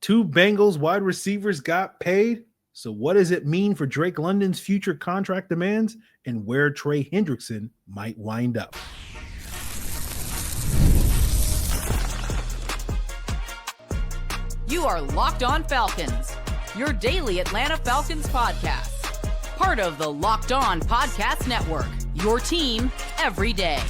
Two Bengals wide receivers got paid. So what does it mean for Drake London's future contract demands and where Trey Hendrickson might wind up? You are Locked On Falcons, your daily Atlanta Falcons podcast. Part of the Locked On Podcast Network, your team every day.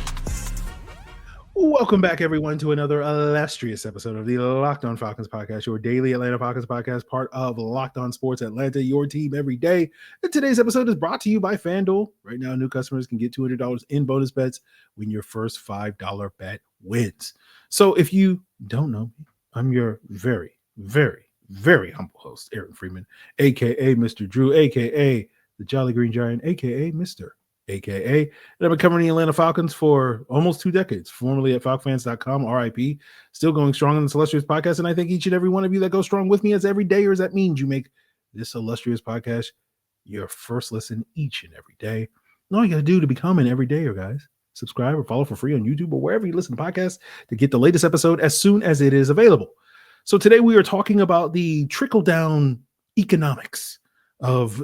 Welcome back, everyone, to another illustrious episode of the Locked On Falcons podcast, your daily Atlanta Falcons podcast, part of Locked On Sports Atlanta, your team every day. And today's episode is brought to you by FanDuel. Right now, new customers can get $200 in bonus bets when your first $5 bet wins. So if you don't know me, I'm your very, very humble host, Aaron Freeman, a.k.a. Mr. Drew, a.k.a. the Jolly Green Giant, a.k.a. Mr. a.k.a. And I've been covering the Atlanta Falcons for almost 2 decades, formerly at FalcFans.com, RIP, still going strong on this illustrious podcast. And I thank each and every one of you that go strong with me as every day, or as that means you make this illustrious podcast your first listen each and every day. And all you got to do to become an everydayer, guys, subscribe or follow for free on YouTube or wherever you listen to podcasts to get the latest episode as soon as it is available. So today we are talking about the trickle-down economics of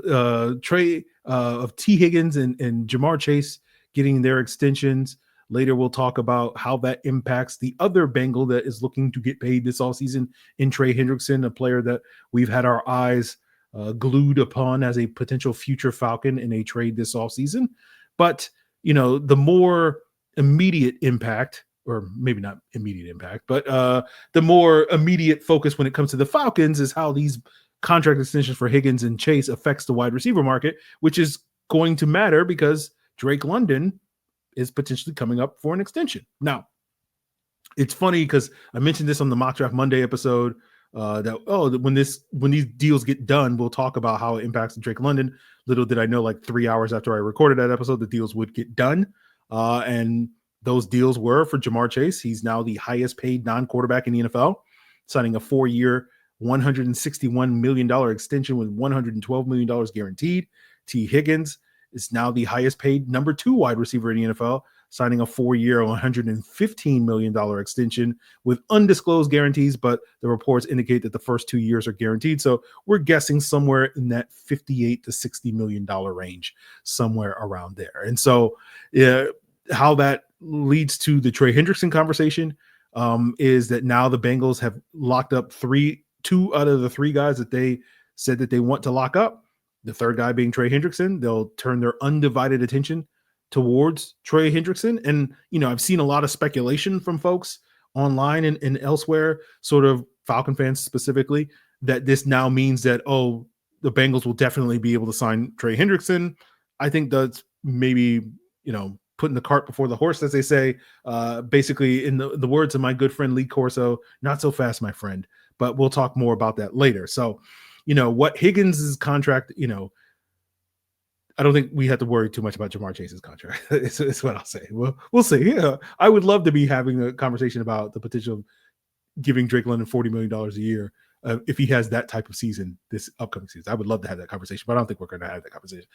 T. Higgins and Jamar Chase getting their extensions. Later, we'll talk about how that impacts the other Bengal that is looking to get paid this offseason in Trey Hendrickson, a player that we've had our eyes glued upon as a potential future Falcon in a trade this offseason. But, you know, the more immediate impact, or maybe not immediate impact, but the more immediate focus when it comes to the Falcons is how these contract extensions for Higgins and Chase affects the wide receiver market, which is going to matter because Drake London is potentially coming up for an extension. Now, it's funny because I mentioned this on the Mock Draft Monday episode when these deals get done, we'll talk about how it impacts Drake London. Little did I know, like 3 hours after I recorded that episode, the deals would get done. And those deals were for Jamar Chase. He's now the highest paid non-quarterback in the NFL, signing a 4-year, $161 million extension with $112 million guaranteed. T. Higgins is now the highest paid number 2 wide receiver in the NFL, signing a 4-year, $115 million extension with undisclosed guarantees, but the reports indicate that the first 2 years are guaranteed. So we're guessing somewhere in that $58 to $60 million range, somewhere around there. And so how that leads to the Trey Hendrickson conversation is that now the Bengals have locked up 2 out of the 3 guys that they said that they want to lock up. The third guy being Trey Hendrickson. They'll turn their undivided attention towards Trey Hendrickson. And, you know, I've seen a lot of speculation from folks online and elsewhere, sort of Falcon fans specifically, that this now means that, the Bengals will definitely be able to sign Trey Hendrickson. I think that's maybe, you know, putting the cart before the horse, as they say, basically in the words of my good friend Lee Corso, not so fast, my friend. But we'll talk more about that later. So, you know, what Higgins' contract, you know, I don't think we have to worry too much about Jamar Chase's contract. It's what I'll say. We'll see. Yeah, I would love to be having a conversation about the potential of giving Drake London $40 million a year if he has that type of season this upcoming season. I would love to have that conversation, but I don't think we're going to have that conversation.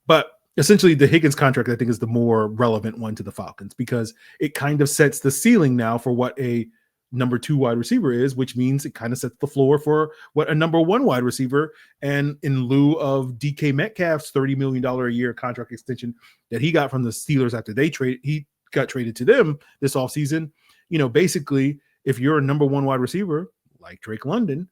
But essentially, the Higgins contract, I think, is the more relevant one to the Falcons because it kind of sets the ceiling now for what a number 2 wide receiver is, which means it kind of sets the floor for what a number 1 wide receiver. And in lieu of DK Metcalf's $30 million a year contract extension that he got from the Steelers after he got traded to them this offseason, you know, basically, if you're a number 1 wide receiver like Drake London,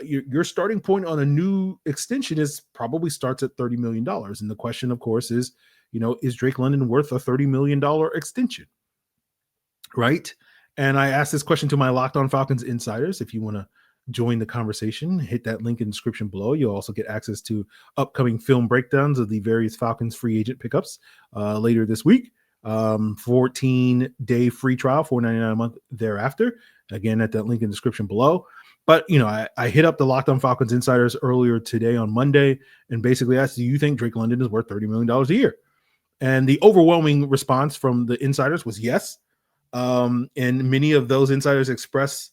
your starting point on a new extension probably starts at $30 million. And the question, of course, is, you know, is Drake London worth a $30 million extension? Right? And I asked this question to my Locked On Falcons insiders. If you want to join the conversation, hit that link in the description below. You'll also get access to upcoming film breakdowns of the various Falcons free agent pickups later this week. 14-day free trial, $4.99 a month thereafter. Again, at that link in the description below. But, you know, I hit up the Locked On Falcons insiders earlier today on Monday and basically asked, do you think Drake London is worth $30 million a year? And the overwhelming response from the insiders was yes. And many of those insiders express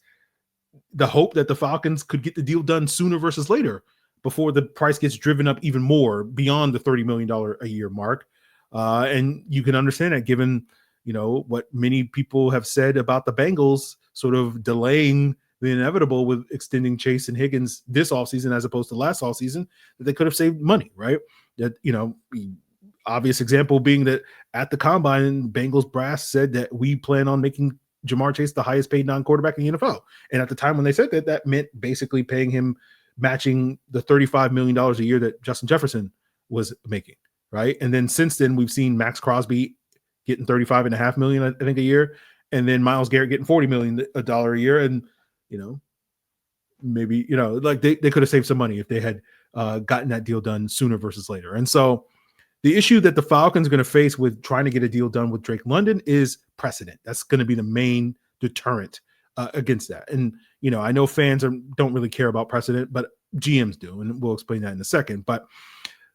the hope that the Falcons could get the deal done sooner versus later before the price gets driven up even more beyond the $30 million a year mark. And you can understand that given, you know, what many people have said about the Bengals sort of delaying the inevitable with extending Chase and Higgins this offseason as opposed to last offseason, that they could have saved money, right? That, obvious example being that at the combine, Bengals brass said that we plan on making Jamar Chase the highest paid non-quarterback in the NFL. And at the time when they said that, that meant basically paying him, matching the $35 million a year that Justin Jefferson was making, right? And then since then, we've seen Max Crosby getting $35.5 million, I think, a year, and then Myles Garrett getting $40 million a year. And, maybe, like they could have saved some money if they had gotten that deal done sooner versus later. And so the issue that the Falcons are going to face with trying to get a deal done with Drake London is precedent. That's going to be the main deterrent against that. And, I know fans don't really care about precedent, but GMs do, and we'll explain that in a second. But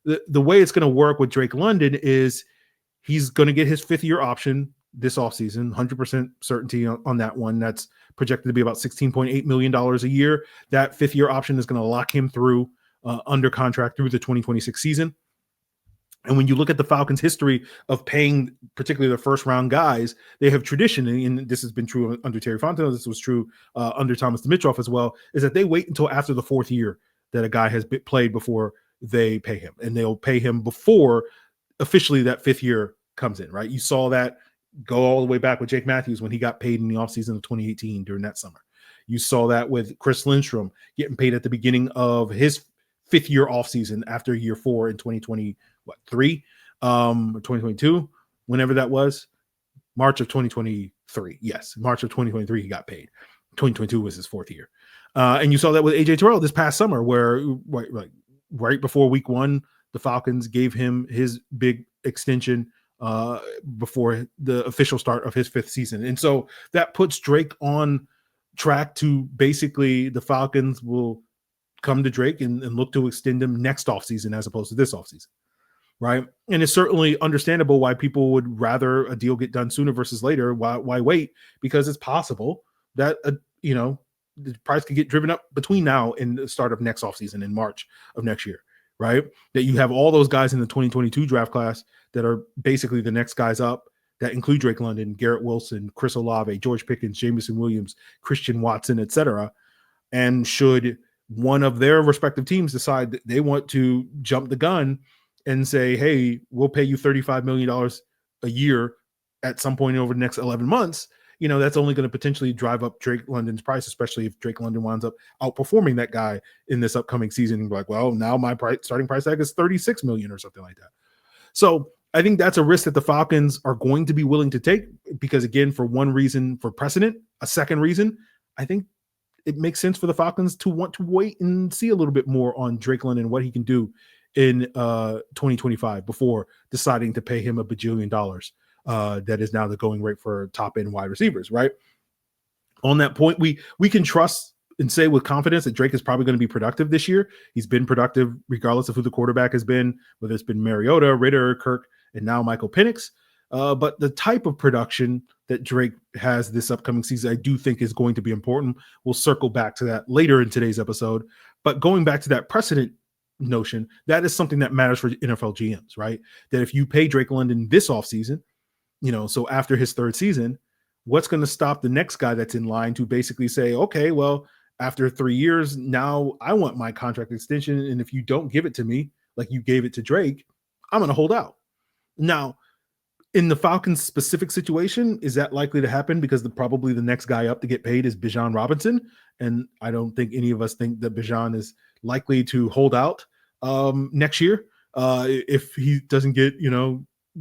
the way it's going to work with Drake London is he's going to get his 5th-year option this offseason, 100% certainty on that one. That's projected to be about $16.8 million a year. That 5th-year option is going to lock him through under contract through the 2026 season. And when you look at the Falcons' history of paying particularly their first-round guys, they have traditionally, and this has been true under Terry Fontenot, this was true under Thomas Dimitroff as well, is that they wait until after the 4th year that a guy has played before they pay him. And they'll pay him before officially that 5th year comes in, right? You saw that go all the way back with Jake Matthews when he got paid in the offseason of 2018 during that summer. You saw that with Chris Lindstrom getting paid at the beginning of his 5th-year offseason after year 4 in 2023, 2022, whenever that was, March of 2023. Yes, March of 2023, he got paid. 2022 was his 4th year. And you saw that with AJ Terrell this past summer, where right before week 1, the Falcons gave him his big extension before the official start of his 5th season. And so that puts Drake on track to basically the Falcons will come to Drake and look to extend him next offseason as opposed to this offseason, right? And it's certainly understandable why people would rather a deal get done sooner versus later. Why wait? Because it's possible that, the price could get driven up between now and the start of next offseason in March of next year, right? That you have all those guys in the 2022 draft class that are basically the next guys up that include Drake London, Garrett Wilson, Chris Olave, George Pickens, Jameson Williams, Christian Watson, etc. And should one of their respective teams decide that they want to jump the gun and say, hey, we'll pay you $35 million a year at some point over the next 11 months, that's only going to potentially drive up Drake London's price, especially if Drake London winds up outperforming that guy in this upcoming season. Like, well, now my starting price tag is $36 million or something like that. So I think that's a risk that the Falcons are going to be willing to take because, again, for one reason, for precedent. A second reason, I think it makes sense for the Falcons to want to wait and see a little bit more on Drake London, what he can do in 2025 before deciding to pay him $1 bajillion. That is now the going rate for top end wide receivers, right? On that point, we can trust and say with confidence that Drake is probably going to be productive this year. He's been productive regardless of who the quarterback has been, whether it's been Mariota, Ritter, Kirk, and now Michael Penix. But the type of production that Drake has this upcoming season, I do think is going to be important. We'll circle back to that later in today's episode. But going back to that precedent notion, that is something that matters for NFL GMs, right? That if you pay Drake London this offseason, so after his 3rd season, what's going to stop the next guy that's in line to basically say, okay, well, after 3 years, now I want my contract extension. And if you don't give it to me, like you gave it to Drake, I'm going to hold out. Now, in the Falcons specific situation, is that likely to happen? Because probably the next guy up to get paid is Bijan Robinson. And I don't think any of us think that Bijan is likely to hold out next year if he doesn't get,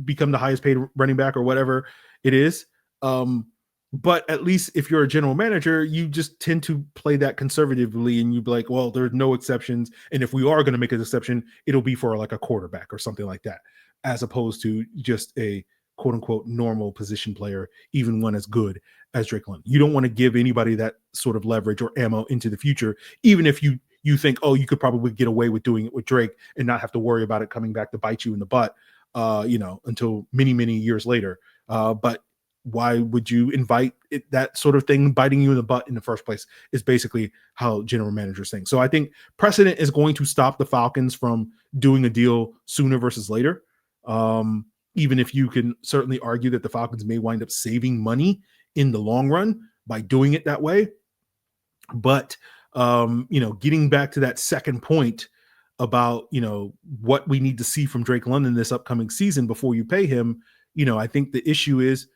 become the highest paid running back or whatever it is. But at least if you're a general manager, you just tend to play that conservatively and you'd be like, well, there's no exceptions. And if we are going to make an exception, it'll be for like a quarterback or something like that, as opposed to just a quote unquote normal position player, even one as good as Drake London. You don't want to give anybody that sort of leverage or ammo into the future, even if you think, oh, you could probably get away with doing it with Drake and not have to worry about it coming back to bite you in the butt, until many, many years later. But why would you invite that sort of thing biting you in the butt in the first place is basically how general managers think. So I think precedent is going to stop the Falcons from doing a deal sooner versus later. Even if you can certainly argue that the Falcons may wind up saving money in the long run by doing it that way. But, getting back to that second point about, what we need to see from Drake London this upcoming season before you pay him, I think the issue is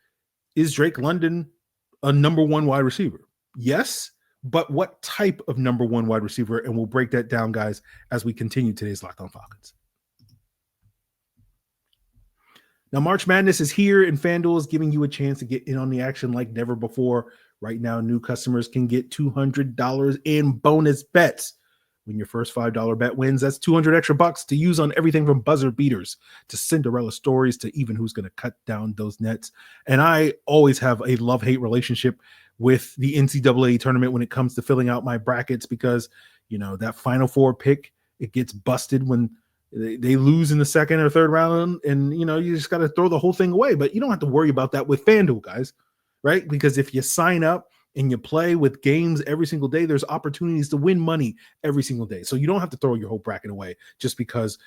Drake London a number one wide receiver? Yes, but what type of number one wide receiver? And we'll break that down, guys, as we continue today's Locked On Falcons. Now, March Madness is here, and FanDuel is giving you a chance to get in on the action like never before. Right now, new customers can get $200 in bonus bets. When your first $5 bet wins, that's $200 extra bucks to use on everything from buzzer beaters to Cinderella stories to even who's going to cut down those nets. And I always have a love-hate relationship with the NCAA tournament when it comes to filling out my brackets because, that Final Four pick, it gets busted when they lose in the second or third round, and you just got to throw the whole thing away. But you don't have to worry about that with FanDuel, guys, right? Because if you sign up and you play with games every single day, there's opportunities to win money every single day. So you don't have to throw your whole bracket away just because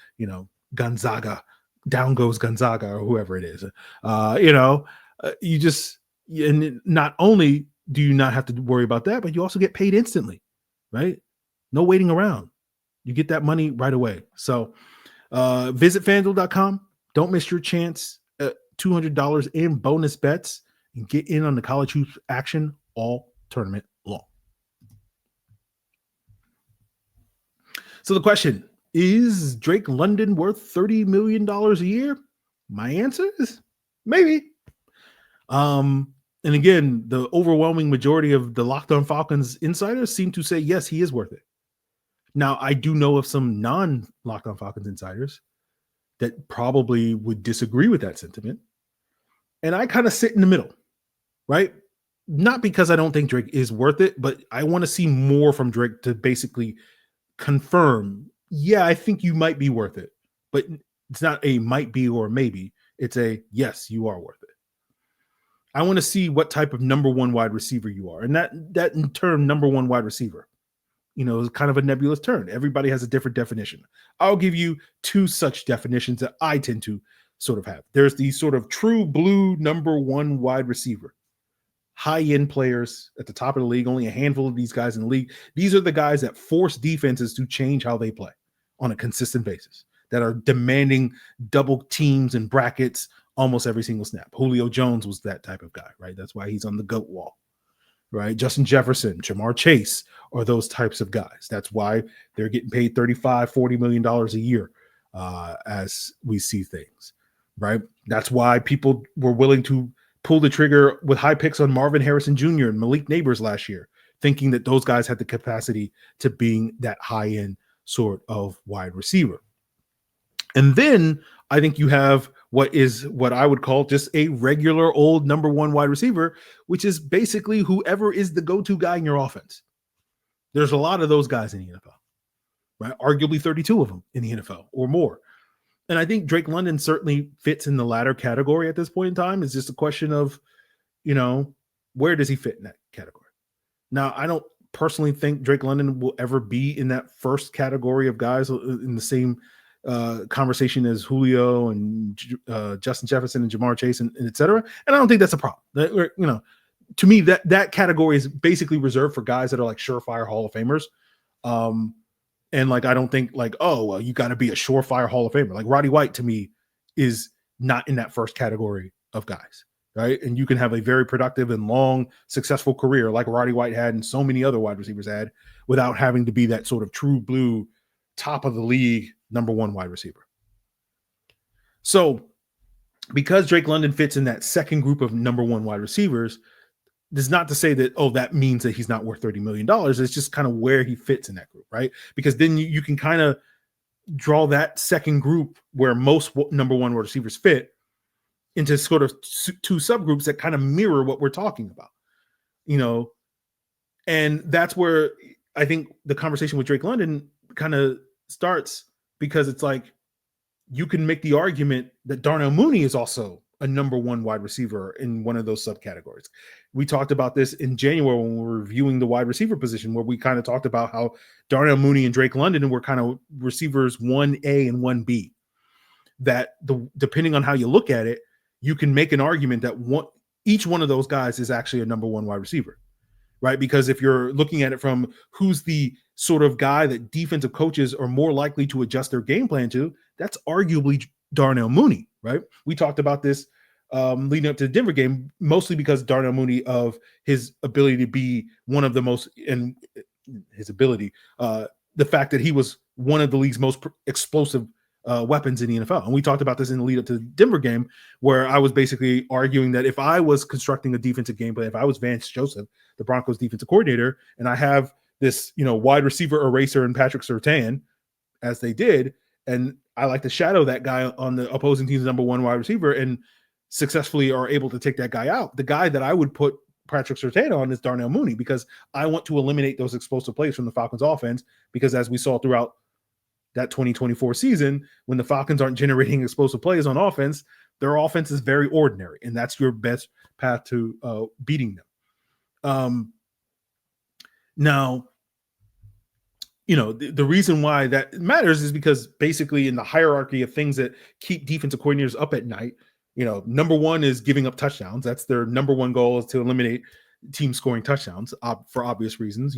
Gonzaga, down goes Gonzaga or whoever it is. And not only do you not have to worry about that, but you also get paid instantly, right? No waiting around. You get that money right away. So visit FanDuel.com. Don't miss your chance at $200 in bonus bets and get in on the college hoops action all tournament long. So the question, is Drake London worth $30 million a year? My answer is maybe. And again, the overwhelming majority of the Locked On Falcons insiders seem to say, yes, he is worth it. Now, I do know of some non-Locked On Falcons insiders that probably would disagree with that sentiment. And I kind of sit in the middle, right? Not because I don't think Drake is worth it, but I want to see more from Drake to basically confirm, yeah, I think you might be worth it. But it's not a might be or maybe. It's a yes, you are worth it. I want to see what type of number one wide receiver you are. And that in term, number one wide receiver, is kind of a nebulous term. Everybody has a different definition. I'll give you two such definitions that I tend to sort of have. There's the sort of true blue number one wide receiver. High-end players at the top of the league, only a handful of these guys in the league. These are the guys that force defenses to change how they play on a consistent basis, that are demanding double teams and brackets almost every single snap. Julio Jones was that type of guy, right? That's why he's on the GOAT wall, right? Justin Jefferson, Jamar Chase are those types of guys. That's why they're getting paid $35, $40 million a year as we see things, right? That's why people were willing to pull the trigger with high picks on Marvin Harrison Jr. and Malik Neighbors last year, thinking that those guys had the capacity to being that high-end sort of wide receiver. And then I think you have what I would call just a regular old number one wide receiver, which is basically whoever is the go-to guy in your offense. There's a lot of those guys in the NFL, right? Arguably 32 of them in the NFL or more. And I think Drake London certainly fits in the latter category at this point in time. It's just a question of, where does he fit in that category? Now, I don't personally think Drake London will ever be in that first category of guys in the same conversation as Julio and Justin Jefferson and Jamar Chase and et cetera. And I don't think that's a problem. To me, that category is basically reserved for guys that are like surefire Hall of Famers. And I don't think you got to be a surefire Hall of Famer. Like Roddy White to me is not in that first category of guys, right? And you can have a very productive and long, successful career like Roddy White had and so many other wide receivers had without having to be that sort of true blue, top of the league, number one wide receiver. So because Drake London fits in that second group of number one wide receivers, this is not to say that, that means that he's not worth $30 million. It's just kind of where he fits in that group, right? Because then you can kind of draw that second group where most number one wide receivers fit into sort of two subgroups that kind of mirror what we're talking about, and that's where I think the conversation with Drake London kind of starts, because it's like you can make the argument that Darnell Mooney is also a number one wide receiver in one of those subcategories. We talked about this in January when we were reviewing the wide receiver position, where we kind of talked about how Darnell Mooney and Drake London were kind of receivers 1A and 1B, that depending on how you look at it, you can make an argument that each one of those guys is actually a number one wide receiver, right? Because if you're looking at it from who's the sort of guy that defensive coaches are more likely to adjust their game plan to, that's arguably Darnell Mooney, right? We talked about this leading up to the Denver game, mostly because Darnell Mooney of his ability to be one of the most, and his ability, the fact that he was one of the league's most explosive weapons in the NFL. And we talked about this in the lead up to the Denver game, where I was basically arguing that if I was constructing a defensive game plan, if I was Vance Joseph, the Broncos defensive coordinator, and I have this, wide receiver eraser and Patrick Surtain, as they did, and I like to shadow that guy on the opposing team's number one wide receiver and successfully are able to take that guy out. The guy that I would put Patrick Surtain on is Darnell Mooney, because I want to eliminate those explosive plays from the Falcons offense, because as we saw throughout that 2024 season, when the Falcons aren't generating explosive plays on offense, their offense is very ordinary, and that's your best path to beating them. Now, the reason why that matters is because basically in the hierarchy of things that keep defensive coordinators up at night, number one is giving up touchdowns. That's their number one goal, is to eliminate team scoring touchdowns for obvious reasons.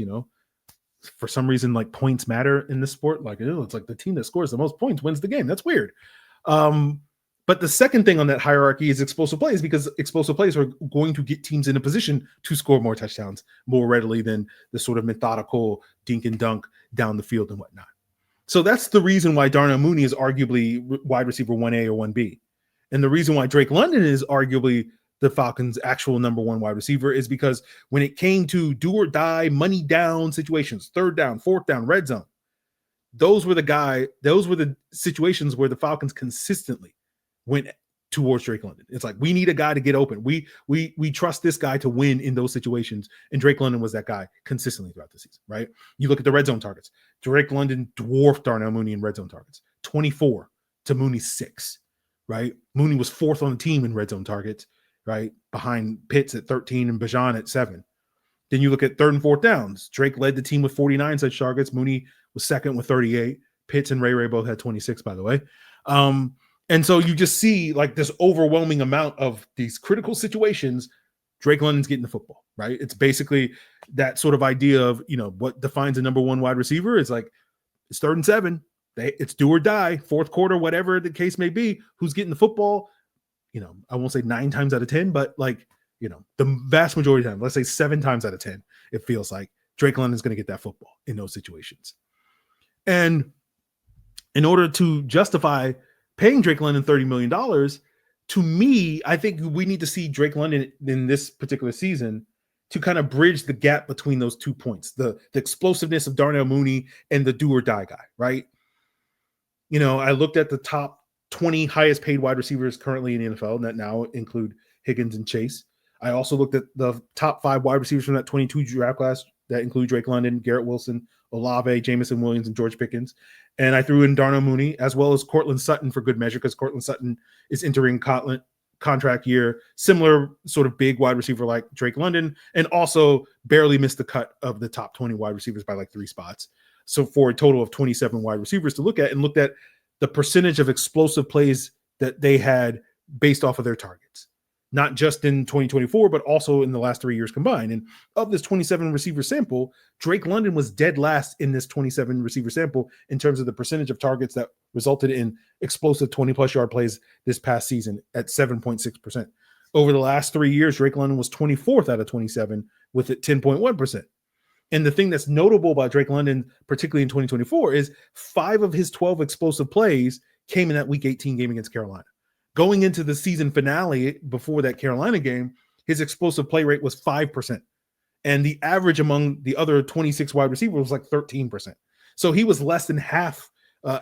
For some reason, like, points matter in this sport. Like, it's like the team that scores the most points wins the game. That's weird. But the second thing on that hierarchy is explosive plays, because explosive plays are going to get teams in a position to score more touchdowns more readily than the sort of methodical dink and dunk down the field and whatnot. So that's the reason why Darnell Mooney is arguably wide receiver 1A or 1B. And the reason why Drake London is arguably the Falcons' actual number one wide receiver is because when it came to do or die, money down situations, third down, fourth down, red zone, those were the situations where the Falcons consistently went towards Drake London. It's like, we need a guy to get open. We trust this guy to win in those situations. And Drake London was that guy consistently throughout the season, right? You look at the red zone targets. Drake London dwarfed Darnell Mooney in red zone targets, 24 to Mooney's 6, right? Mooney was fourth on the team in red zone targets, right? Behind Pitts at 13 and Bijan at 7. Then you look at third and fourth downs. Drake led the team with 49 such targets. Mooney was second with 38. Pitts and Ray both had 26, by the way. And so you just see like this overwhelming amount of these critical situations. Drake London's getting the football, right? It's basically that sort of idea of, what defines a number one wide receiver is like, it's 3rd and 7. It's do or die, fourth quarter, whatever the case may be. Who's getting the football? I won't say 9 times out of 10, but like, the vast majority of time, let's say 7 times out of 10, it feels like Drake London's going to get that football in those situations. And in order to justify paying Drake London $30 million, to me, I think we need to see Drake London in this particular season to kind of bridge the gap between those 2 points, the explosiveness of Darnell Mooney and the do or die guy, right? I looked at the top 20 highest paid wide receivers currently in the NFL, and that now include Higgins and Chase. I also looked at the top 5 wide receivers from that 22 draft class that include Drake London, Garrett Wilson, Olave, Jamison Williams, and George Pickens. And I threw in Darnell Mooney as well as Cortland Sutton for good measure, because Cortland Sutton is entering contract year, similar sort of big wide receiver like Drake London, and also barely missed the cut of the top 20 wide receivers by like 3 spots. So for a total of 27 wide receivers to look at, and looked at the percentage of explosive plays that they had based off of their targets, not just in 2024, but also in the last 3 years combined. And of this 27 receiver sample, Drake London was dead last in this 27 receiver sample in terms of the percentage of targets that resulted in explosive 20-plus yard plays this past season at 7.6%. Over the last 3 years, Drake London was 24th out of 27 with it 10.1%. And the thing that's notable about Drake London, particularly in 2024, is 5 of his 12 explosive plays came in that Week 18 game against Carolina. Going into the season finale before that Carolina game, his explosive play rate was 5%. And the average among the other 26 wide receivers was like 13%. So he was less than half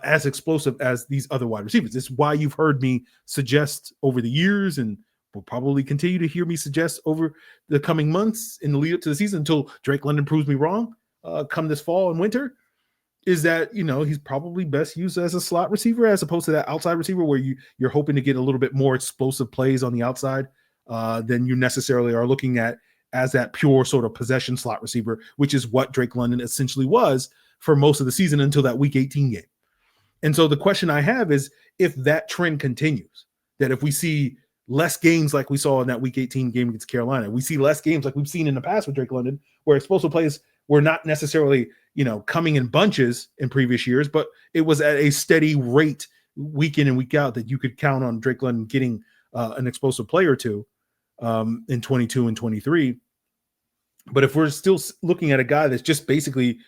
as explosive as these other wide receivers. It's why you've heard me suggest over the years, and will probably continue to hear me suggest over the coming months in the lead up to the season until Drake London proves me wrong come this fall and winter, is that, he's probably best used as a slot receiver as opposed to that outside receiver where you're hoping to get a little bit more explosive plays on the outside than you necessarily are looking at as that pure sort of possession slot receiver, which is what Drake London essentially was for most of the season until that Week 18 game. And so the question I have is, if that trend continues, that if we see less games like we saw in that Week 18 game against Carolina. We see less games like we've seen in the past with Drake London, where explosive plays were not necessarily, coming in bunches in previous years, but it was at a steady rate week in and week out that you could count on Drake London getting an explosive play or two in 22 and 23. But if we're still looking at a guy that's just basically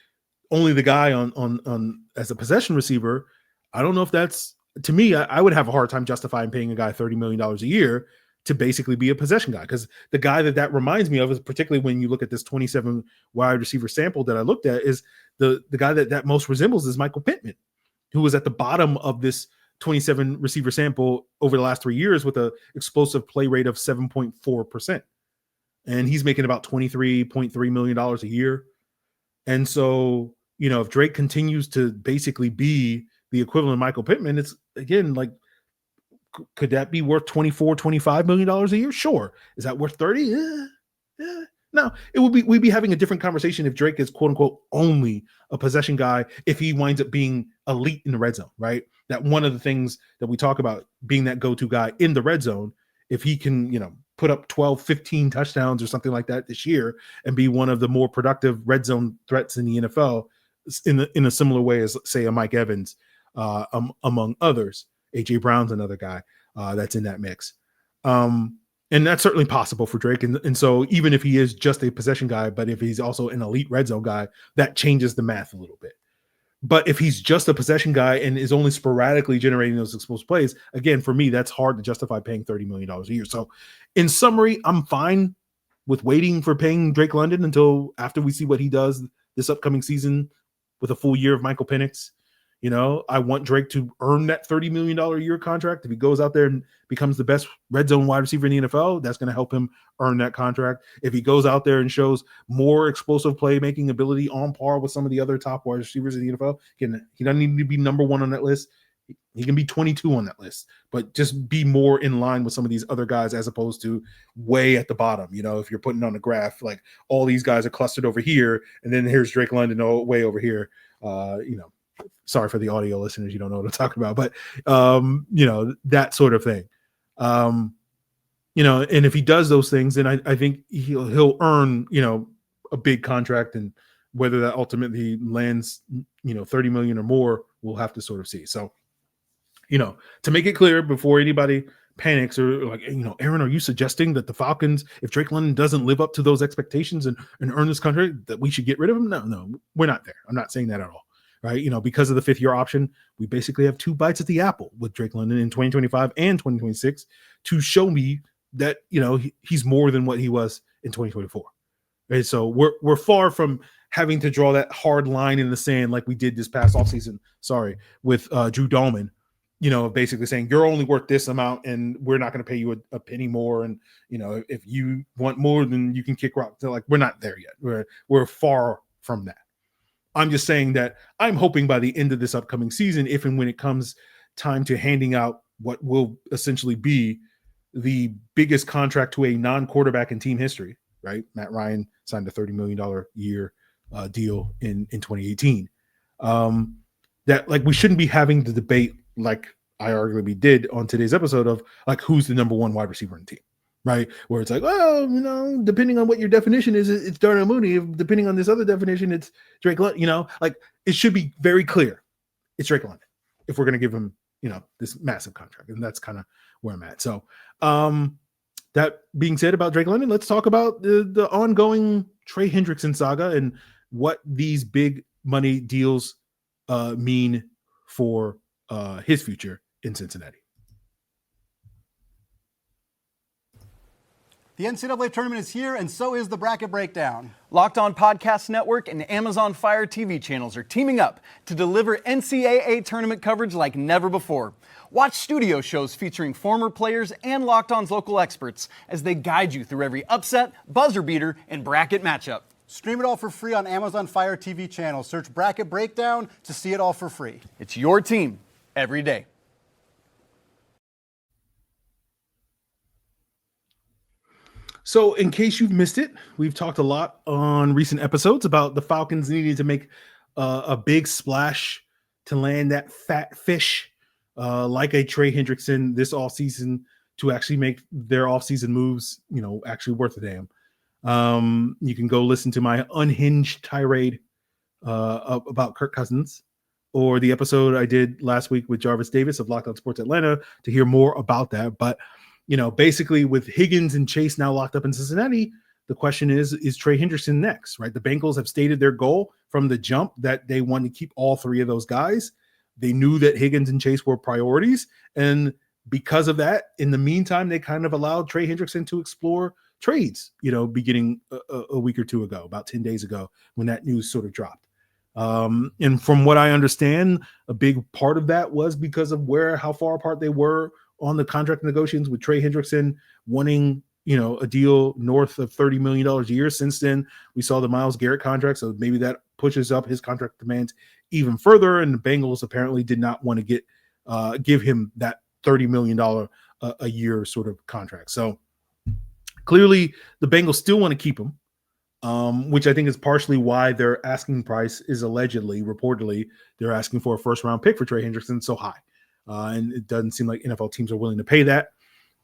only the guy on as a possession receiver, I don't know if that's, to me, I would have a hard time justifying paying a guy $30 million a year to basically be a possession guy. Because the guy that reminds me of is, particularly when you look at this 27 wide receiver sample that I looked at, is the guy that most resembles is Michael Pittman, who was at the bottom of this 27 receiver sample over the last 3 years with an explosive play rate of 7.4%. And he's making about $23.3 million a year. And so, if Drake continues to basically be the equivalent of Michael Pittman, it's, again, like, could that be worth $24-25 million a year? Sure. Is that worth 30? No, we'd be having a different conversation if Drake is, quote unquote, only a possession guy, if he winds up being elite in the red zone, right? That one of the things that we talk about being that go-to guy in the red zone, if he can, put up 12, 15 touchdowns or something like that this year and be one of the more productive red zone threats in the NFL in a similar way as, say, a Mike Evans, among others. AJ Brown's another guy that's in that mix. And that's certainly possible for Drake. And so even if he is just a possession guy, but if he's also an elite red zone guy, that changes the math a little bit. But if he's just a possession guy and is only sporadically generating those explosive plays, again, for me, that's hard to justify paying $30 million a year. So in summary, I'm fine with waiting for paying Drake London until after we see what he does this upcoming season with a full year of Michael Penix. I want Drake to earn that $30 million a year contract. If he goes out there and becomes the best red zone wide receiver in the NFL, that's going to help him earn that contract. If he goes out there and shows more explosive playmaking ability on par with some of the other top wide receivers in the NFL, he doesn't need to be number one on that list. He can be 22 on that list, but just be more in line with some of these other guys as opposed to way at the bottom. If you're putting on a graph, like all these guys are clustered over here, and then here's Drake London way over here, Sorry for the audio listeners, you don't know what I'm talking about, but that sort of thing. And if he does those things, then I think he'll earn, a big contract, and whether that ultimately lands, 30 million or more, we'll have to sort of see. So, to make it clear before anybody panics or like, Aaron, are you suggesting that the Falcons, if Drake London doesn't live up to those expectations and earn this contract, that we should get rid of him? No, we're not there. I'm not saying that at all. Right. Because of the 5th year option, we basically have 2 bites at the apple with Drake London in 2025 and 2026 to show me that, he's more than what he was in 2024. Right. So we're far from having to draw that hard line in the sand like we did this past offseason. With Drew Dahlman, basically saying you're only worth this amount and we're not going to pay you a penny more. And, if you want more, then you can kick rock. So, like, we're not there yet. We're far from that. I'm just saying that I'm hoping by the end of this upcoming season, if and when it comes time to handing out what will essentially be the biggest contract to a non-quarterback in team history, right? Matt Ryan signed a $30 million a year deal in 2018. That, like, we shouldn't be having the debate like I arguably did on today's episode of, like, who's the number one wide receiver in the team. Right, where it's like, well, depending on what your definition is, it's Darnell Mooney. Depending on this other definition, it's Drake London. Like, it should be very clear. It's Drake London if we're going to give him, this massive contract, and that's kind of where I'm at. So, that being said about Drake London, let's talk about the ongoing Trey Hendrickson saga and what these big money deals mean for his future in Cincinnati. The NCAA tournament is here, and so is the Bracket Breakdown. Locked On Podcast Network and Amazon Fire TV channels are teaming up to deliver NCAA tournament coverage like never before. Watch studio shows featuring former players and Locked On's local experts as they guide you through every upset, buzzer beater, and bracket matchup. Stream it all for free on Amazon Fire TV channel. Search Bracket Breakdown to see it all for free. It's your team every day. So in case you've missed it, we've talked a lot on recent episodes about the Falcons needing to make a big splash to land that fat fish like a Trey Hendrickson this offseason to actually make their offseason moves, actually worth a damn. You can go listen to my unhinged tirade about Kirk Cousins, or the episode I did last week with Jarvis Davis of Locked On Sports Atlanta to hear more about that. But, basically with Higgins and Chase now locked up in Cincinnati, the question is Trey Hendrickson next, right? The Bengals have stated their goal from the jump that they want to keep all three of those guys. They knew that Higgins and Chase were priorities. And because of that, in the meantime, they kind of allowed Trey Hendrickson to explore trades, beginning a week or two ago, about 10 days ago, when that news sort of dropped. And from what I understand, a big part of that was because of how far apart they were on the contract negotiations, with Trey Hendrickson wanting, a deal north of $30 million a year. Since then, we saw the Myles Garrett contract, so maybe that pushes up his contract demands even further. And the Bengals apparently did not want to give him that $30 million a year sort of contract. So clearly, the Bengals still want to keep him. Which I think is partially why their asking price is reportedly, they're asking for a first-round pick for Trey Hendrickson so high. And it doesn't seem like NFL teams are willing to pay that,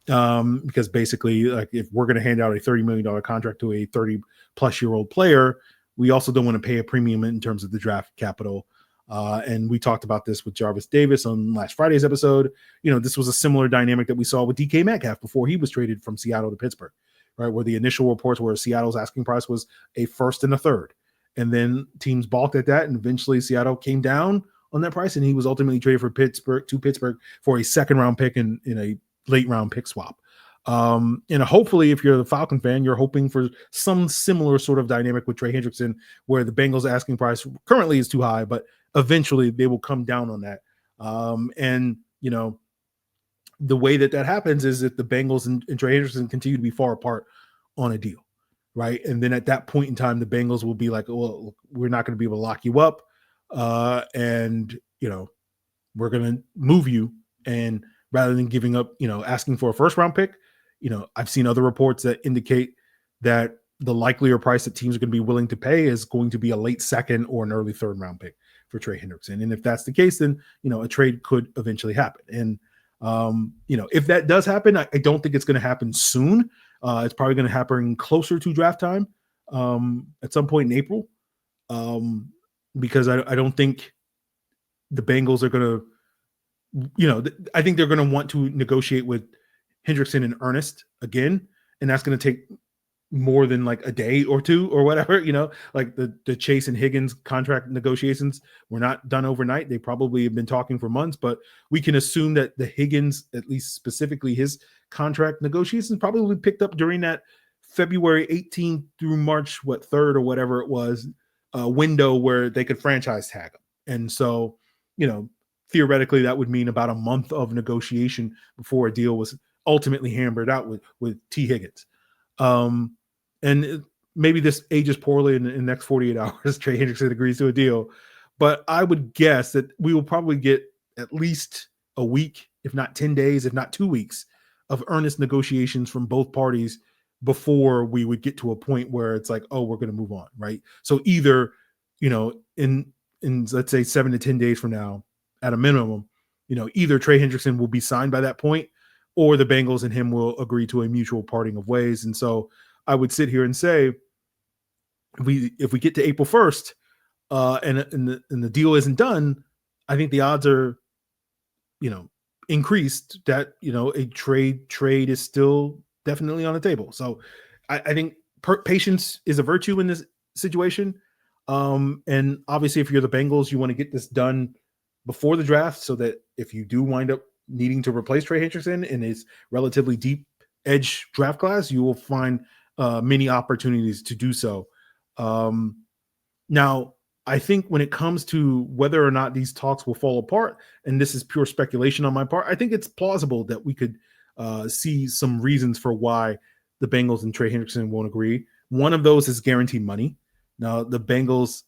because basically, like, if we're going to hand out a $30 million contract to a 30-plus-year-old player, we also don't want to pay a premium in terms of the draft capital. And we talked about this with Jarvis Davis on last Friday's episode. This was a similar dynamic that we saw with DK Metcalf before he was traded from Seattle to Pittsburgh. Right, where the initial reports were Seattle's asking price was a first and a third. And then teams balked at that, and eventually Seattle came down on that price, and he was ultimately traded for Pittsburgh for a second-round pick in a late-round pick swap. And hopefully, if you're the Falcon fan, you're hoping for some similar sort of dynamic with Trey Hendrickson, where the Bengals asking price currently is too high, but eventually they will come down on that. The way that happens is that the Bengals and Trey Hendrickson continue to be far apart on a deal, right? And then at that point in time, the Bengals will be like, well, we're not going to be able to lock you up, and we're going to move you. And rather than giving up, asking for a first-round pick, I've seen other reports that indicate that the likelier price that teams are going to be willing to pay is going to be a late second or an early third-round pick for Trey Hendrickson. And if that's the case, then a trade could eventually happen. And if that does happen, I don't think it's going to happen soon. It's probably going to happen closer to draft time, at some point in April, because I don't think the Bengals are going to, I think they're going to want to negotiate with Hendrickson in earnest again, and that's going to take more than like a day or two or whatever, like the Chase and Higgins contract negotiations were not done overnight. They probably have been talking for months, but we can assume that the Higgins, at least specifically his contract negotiations, probably picked up during that February 18th through March 3rd or whatever it was, window where they could franchise tag him. And so, theoretically that would mean about a month of negotiation before a deal was ultimately hammered out with T. Higgins. And maybe this ages poorly in the next 48 hours, Trey Hendrickson agrees to a deal, but I would guess that we will probably get at least a week, if not 10 days, if not 2 weeks of earnest negotiations from both parties before we would get to a point where it's like, oh, we're going to move on. Right. So either, in let's say 7 to 10 days from now, at a minimum, either Trey Hendrickson will be signed by that point, or the Bengals and him will agree to a mutual parting of ways. And so I would sit here and say, if we get to April 1st, and the deal isn't done, I think the odds are, increased that, a trade is still definitely on the table. So I think patience is a virtue in this situation. And obviously if you're the Bengals, you want to get this done before the draft so that if you do wind up needing to replace Trey Hendrickson in his relatively deep edge draft class, you will find many opportunities to do so. Now, I think when it comes to whether or not these talks will fall apart, and this is pure speculation on my part, I think it's plausible that we could see some reasons for why the Bengals and Trey Hendrickson won't agree. One of those is guaranteed money. Now, the Bengals,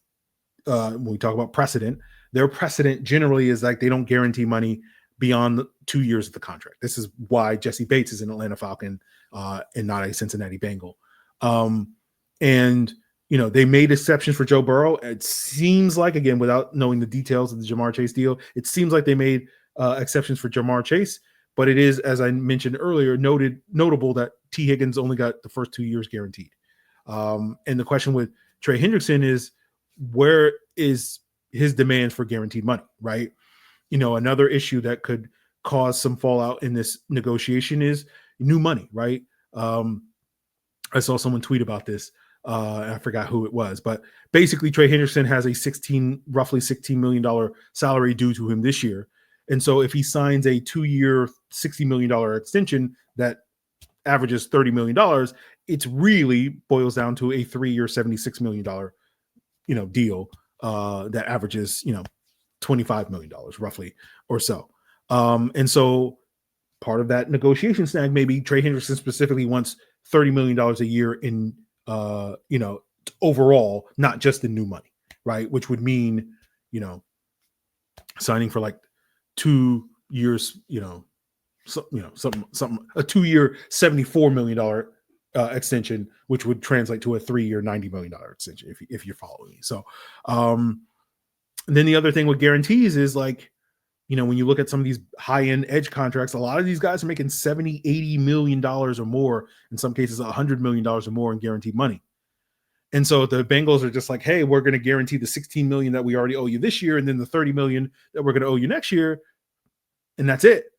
when we talk about precedent, their precedent generally is like they don't guarantee money beyond 2 years of the contract. This is why Jesse Bates is an Atlanta Falcon and not a Cincinnati Bengal. And they made exceptions for Joe Burrow. It seems like, again, without knowing the details of the Jamar Chase deal, it seems like they made exceptions for Jamar Chase, but it is, as I mentioned earlier, notable that T. Higgins only got the first 2 years guaranteed. And the question with Trey Hendrickson is, where is his demands for guaranteed money, right? Another issue that could cause some fallout in this negotiation is new money, right? I saw someone tweet about this. I forgot who it was, but basically Trey Hendrickson has a roughly $16 million salary due to him this year. And so if he signs a 2-year, $60 million extension that averages $30 million, it's really boils down to a 3-year, $76 million, deal that averages, $25 million roughly or so. And so part of that negotiation snag, maybe Trey Hendrickson specifically wants $30 million a year in, overall, not just in new money, right? Which would mean, signing for like 2 years, a 2-year, $74 million extension, which would translate to a 3-year, $90 million extension, if you're following me. So, then the other thing with guarantees is like, when you look at some of these high-end edge contracts, a lot of these guys are making $70, $80 million or more, in some cases $100 million or more in guaranteed money. And so the Bengals are just like, hey, we're going to guarantee the $16 million that we already owe you this year, and then the $30 million that we're going to owe you next year, and that's it.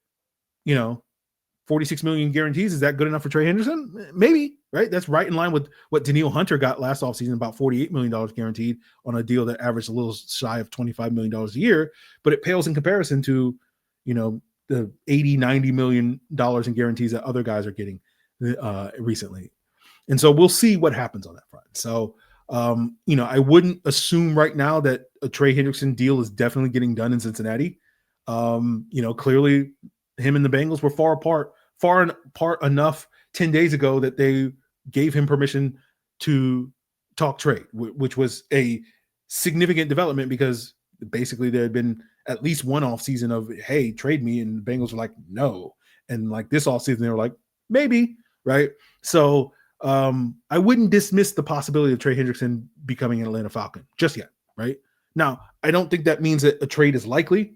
46 million guarantees. Is that good enough for Trey Hendrickson? Maybe, right? That's right in line with what Danielle Hunter got last offseason, about $48 million guaranteed on a deal that averaged a little shy of $25 million a year. But it pales in comparison to, the $80, $90 million in guarantees that other guys are getting recently. And so we'll see what happens on that front. So, I wouldn't assume right now that a Trey Hendrickson deal is definitely getting done in Cincinnati. Clearly him and the Bengals were far apart enough 10 days ago that they gave him permission to talk trade, which was a significant development because basically there had been at least one offseason of, hey, trade me. And the Bengals were like, no. And like this offseason, they were like, maybe, right? So I wouldn't dismiss the possibility of Trey Hendrickson becoming an Atlanta Falcon just yet, right? Now, I don't think that means that a trade is likely.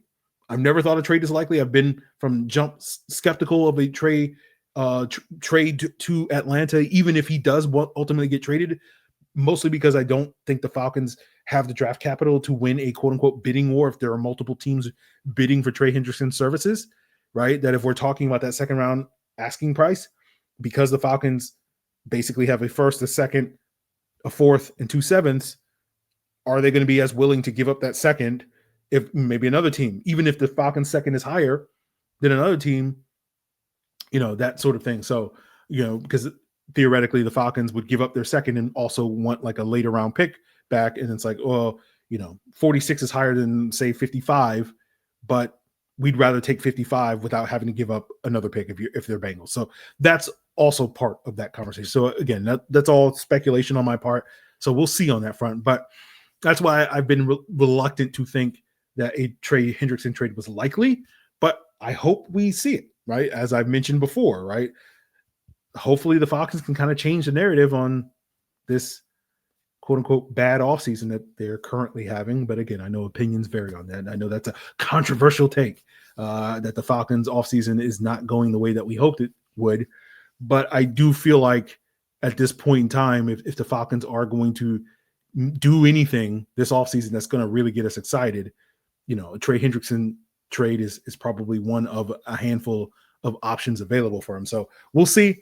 I've never thought a trade is likely. I've been from jump skeptical of a trade to Atlanta, even if he does ultimately get traded, mostly because I don't think the Falcons have the draft capital to win a quote unquote bidding war if there are multiple teams bidding for Trey Hendrickson's services, right? That if we're talking about that second round asking price, because the Falcons basically have a first, a second, a fourth, and 2 sevenths, are they going to be as willing to give up that second if maybe another team, even if the Falcons second is higher than another team, that sort of thing. So, because theoretically the Falcons would give up their second and also want like a later round pick back. And it's like, 46 is higher than say 55, but we'd rather take 55 without having to give up another pick if they're Bengals. So that's also part of that conversation. So again, that's all speculation on my part. So we'll see on that front, but that's why I've been reluctant to think that a Trey Hendrickson trade was likely, but I hope we see it, right? As I've mentioned before, right? Hopefully the Falcons can kind of change the narrative on this quote unquote bad offseason that they're currently having. But again, I know opinions vary on that. I know that's a controversial take that the Falcons offseason is not going the way that we hoped it would. But I do feel like at this point in time, if the Falcons are going to do anything this offseason that's going to really get us excited, a Trey Hendrickson trade is probably one of a handful of options available for him. So we'll see.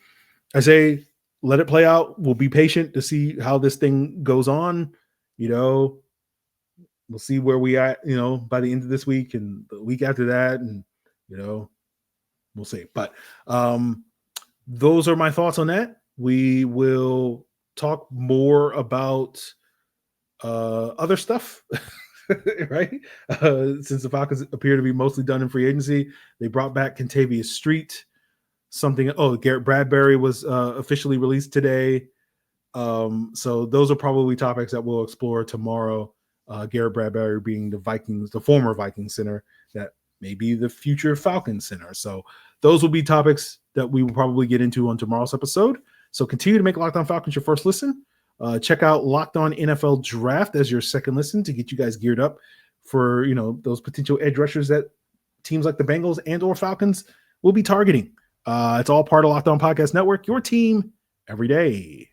I say, let it play out. We'll be patient to see how this thing goes on. We'll see where we at, by the end of this week and the week after that. And, we'll see. But those are my thoughts on that. We will talk more about other stuff. Right? Since the Falcons appear to be mostly done in free agency, they brought back Kentavious Street. Garrett Bradbury was officially released today. So those are probably topics that we'll explore tomorrow. Garrett Bradbury being the former Vikings center that may be the future Falcons center. So those will be topics that we will probably get into on tomorrow's episode. So continue to make Locked On Falcons your first listen. Check out Locked On NFL Draft as your second listen to get you guys geared up for, those potential edge rushers that teams like the Bengals and or Falcons we'll be targeting. It's all part of Locked On Podcast Network, your team every day.